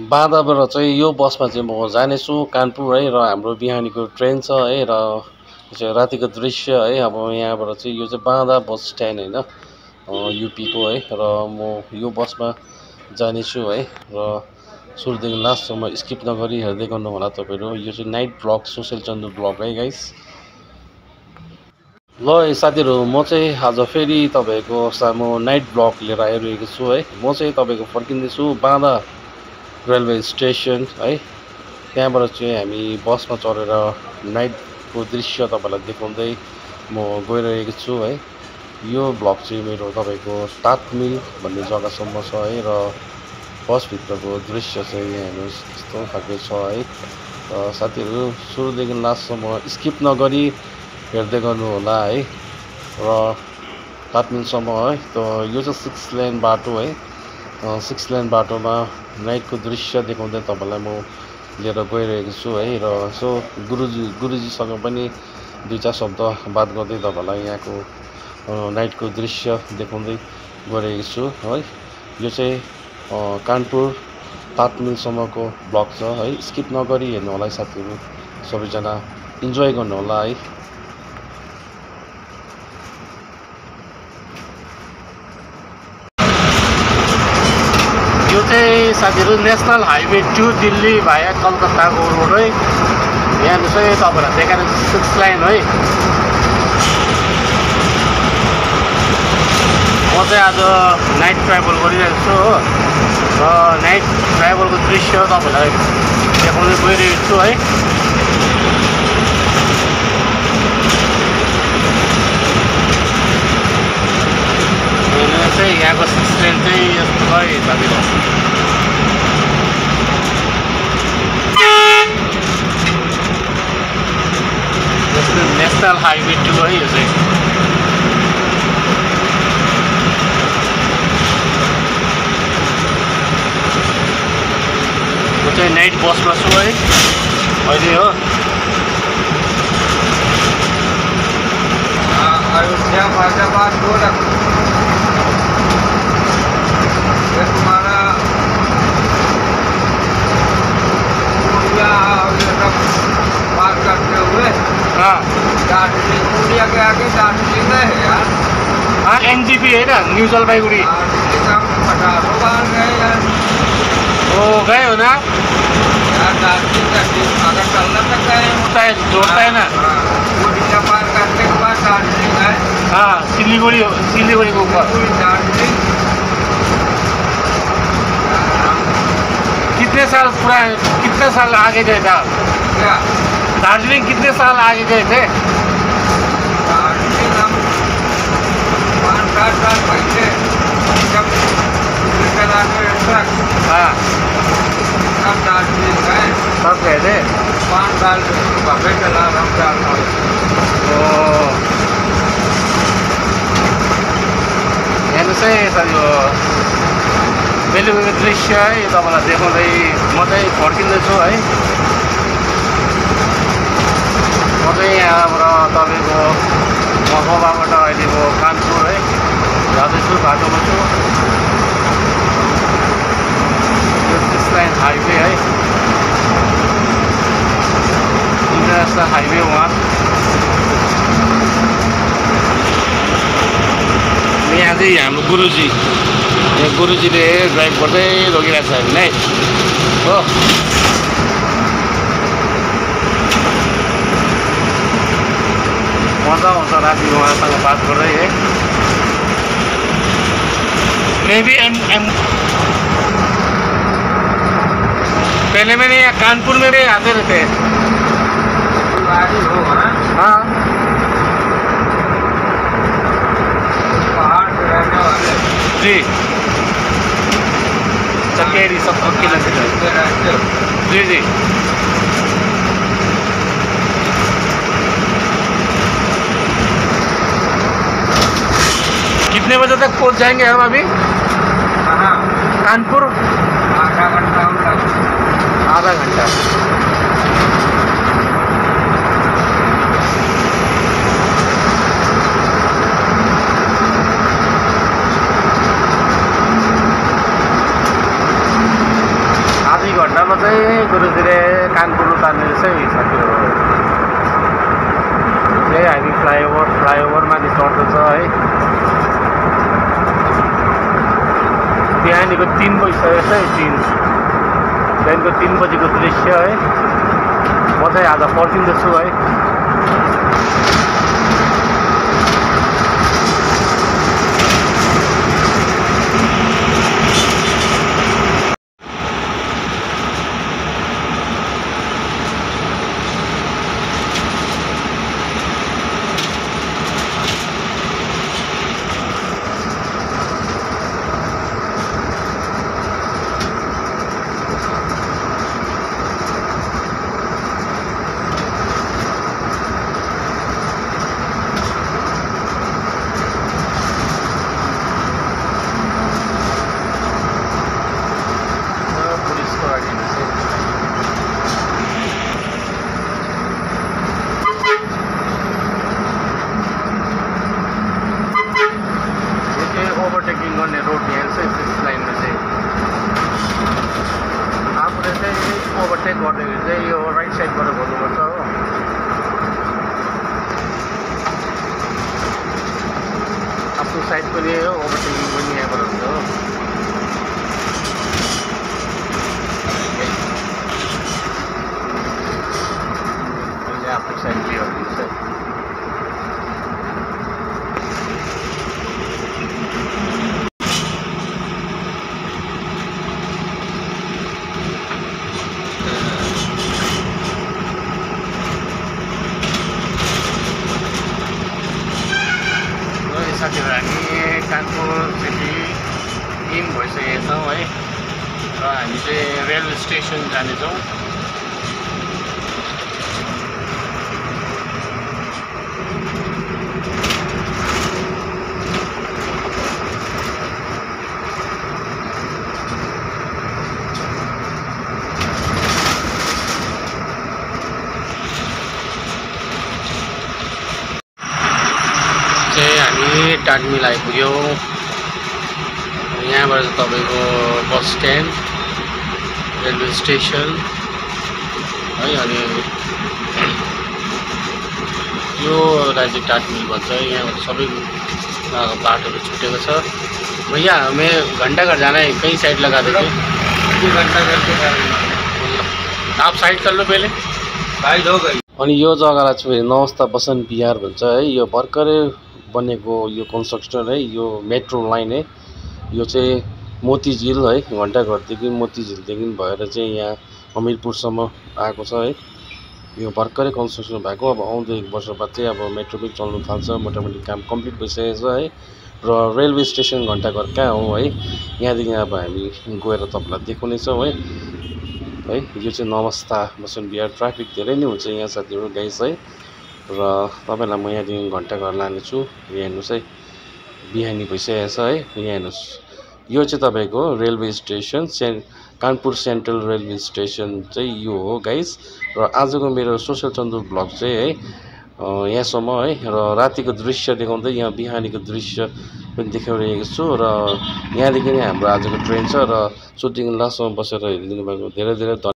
बाँधाबाट चाहिँ यो बसमा चाहिँ म जानेछु कानपुर है। र हाम्रो बिहानीको ट्रेन छ है। र चाहिँ रातिको दृश्य है। अब यहाँबाट चाहिँ यो चाहिँ बाँधा बस स्ट्यान्ड होइन, युपीको है। र म यो बसमा जानेछु है। र सुरुदेखि लास्टसम्म स्किप नगरी हेर्दै गर्नु होला तपाईँहरू। यो चाहिँ night blog, social Chandu blog है गाइस। ल साथीहरू, म चाहिँ आज फेरि तपाईँको सामु नाइट ब्लग लिएर आइरहेको छु है। म चाहिँ तपाईँको फर्किँदैछु बाँधा रेलवे स्टेसन है। त्यहाँबाट चाहिँ हामी बसमा चढेर नाइटको दृश्य तपाईँलाई देखाउँदै म गइरहेको छु है। यो ब्लग चाहिँ मेरो तपाईँको तातमिल भन्ने जग्गासम्म छ है। र बसभित्रको दृश्य चाहिँ यहाँ हेर्नुहोस् यस्तो खालको छ है। र साथीहरू सुरुदेखि लास्टसम्म स्किप नगरी हेर्दै गर्नु होला है। र तातमिलसम्म है। त यो चाहिँ 6 लेन बाटो है। 6 लेन बाटोमा नाइटको दृश्य देखाउँदै तपाईँलाई म लिएर गइरहेको छु है। र यसो गुरुजीसँग पनि 2-4 शब्द बात गर्दै तपाईँलाई यहाँको नाइटको दृश्य देखाउँदै गइरहेको छु है। यो चाहिँ कानपुर तातमिलसम्मको ब्लग छ है। स्किप नगरी हेर्नु होला है साथीहरू, सबैजना इन्जोय गर्नु होला है। यो चाहिँ साथीहरू नेसनल हाइवे 2 दिल्ली भाया कलकत्ताको रोड है। यहाँ चाहिँ तपाईँलाई देखाएर 6 लाइन है। म चाहिँ आज नाइट ट्राभल गरिरहेको छु हो। र नाइट ट्राभलको दृश्य तपाईँलाई देखाउँदै गइरहेको छु है। चाहिँ यहाँको 6 लेन चाहिँ यस्तो है साथीहरू। नेसनल हाइवे 2 है यो चाहिँ। म चाहिँ नाइट बसमा छु है अहिले हो। अयोध्या फैजाबाद गोरखपुर तुम्हारा पूर्णिया पार करते हुए दार्जिलिंग, पूर्णिया के आगे दार्जिलिंग है यार। हाँ एनजीपी है ना, न्यू जलपाईगुड़ी। पचासों बार गए यार। ओ गए हो ना यार, दार्जिलिंग का अगर चलना तक गए होता है, जोड़ता है ना। पूर्णिया पार करने के बाद दार्जिलिंग है। हाँ सिलीगुड़ी के ऊपर दार्जिलिंग। कितने साल आगे गए थे आप? क्या दार्जिलिंग कितने साल आगे गए थे? दार्जिलिंग हम 5-7 साल पहले जब चला के ट्रक, हाँ तब दार्जिलिंग गए। कब गए थे? 5 साल पहले चला हम 4 साल। हेर्नु चाहिँ सर यो बेलुकाको दृश्य है। यो तपाईँलाई देखाउँदै म चाहिँ फर्किँदैछु है। म चाहिँ यहाँबाट तपाईँको मकवाबाट अहिले म कानपुर है जाँदैछु, बाटोमा छु। यो 6 लाइन हाइवे है, इन्टरनेसनल हाइवे 1। यहाँ चाहिँ हाम्रो गुरुजीले ड्राइभ गर्दै लगिरहेको छ हामीलाई हो। मजा आउँछ राति उहाँसँग बात गर्दै है। मेबी पहले मैंने यहाँ कानपुर में भी आते रहते हैं। हाँ पहाड़ पे रहने वाले जी, चकेरी 70 किलोमीटर। जी जी। कितने बजे तक पहुंच जाएंगे हम अभी कानपुर? आधा घंटा। आधा घंटा। घन्टामा चाहिँ गुरुजीले कानपुर उतार्ने रहेछ साथीहरू। यही हामी फ्लाइओभर माथि चढ्दैछ है। बिहानीको 3 बजिसकेको छ है, बिहानको 3 बजीको दृश्य है। म चाहिँ आज फर्किँदैछु है। ओभरटेकिङ गर्ने रोड यहाँ चाहिँ 6 लाइनमा चाहिँ आफूले चाहिँ ओभरटेक गर्दाखेरि चाहिँ यो राइट साइडबाट गर्नुपर्छ हो। आफ्नो साइड पनि हो, ओभरटेकिङ पनि यहाँबाट हुन्छ हो। आफ्नो साइड लियो साथीहरू। हामी कानपुर सिटी इन भइसकेका छौँ है, र हामी चाहिँ रेलवे स्टेसन जानेछौँ। हामी टाटमिल आइपुग्यौँ। यहाँबाट तपाईँको बस स्ट्यान्ड, रेलवे स्टेसन है। अनि योलाई चाहिँ टाटमिल भन्छ। यहाँ सबै बाटोहरू छुटेको छ। भैया हमें घंटाघर जाना है, कहीं साइड लगा दीजिए। घंटाघर के आप साइड कर लो पहले, साइड हो गई। अनि यो जग्गालाई चाहिँ नवस्था बसन्त बिहार भन्छ है। यो भर्खरै बनेको यो कन्स्ट्रक्सन है, यो मेट्रो लाइन है। यो चाहिँ मोतीझिल है, घन्टाघरदेखि मोतीझिलदेखि भएर चाहिँ यहाँ हमिरपुरसम्म आएको छ है। यो भर्खरै कन्स्ट्रक्सन भएको, अब आउँदो 1 वर्ष बाद चाहिँ अब मेट्रो पनि चल्नु थाल्छ। मोटामोटी काम कम्प्लिट भइसकेको छ है। र रेलवे स्टेसन घन्टाघर कहाँ हो है, यहाँदेखि अब हामी गएर तपाईँलाई देखाउनेछौँ है। यो चाहिँ नवस्था बसन्त बिहार। ट्राफिक धेरै नै हुन्छ यहाँ साथीहरू गाइस है। र तपाईँलाई म यहाँदेखि घन्टाघर लानेछु। यहाँ हेर्नुहोस् है, बिहानी भइसकेको छ है। यहाँ हेर्नुहोस्, यो चाहिँ तपाईँको railway station, Kanpur central railway station चाहिँ यो हो गाइस। र आजको मेरो सोसल चन्दु ब्लग चाहिँ है यहाँसम्म है। र रातिको दृश्य देखाउँदै यहाँ बिहानीको दृश्य पनि देखाइरहेको छु। र यहाँदेखि नै हाम्रो आजको ट्रेन छ। र सुटिङ लास्टसम्म बसेर हेरिदिनु भएको धेरै धेरै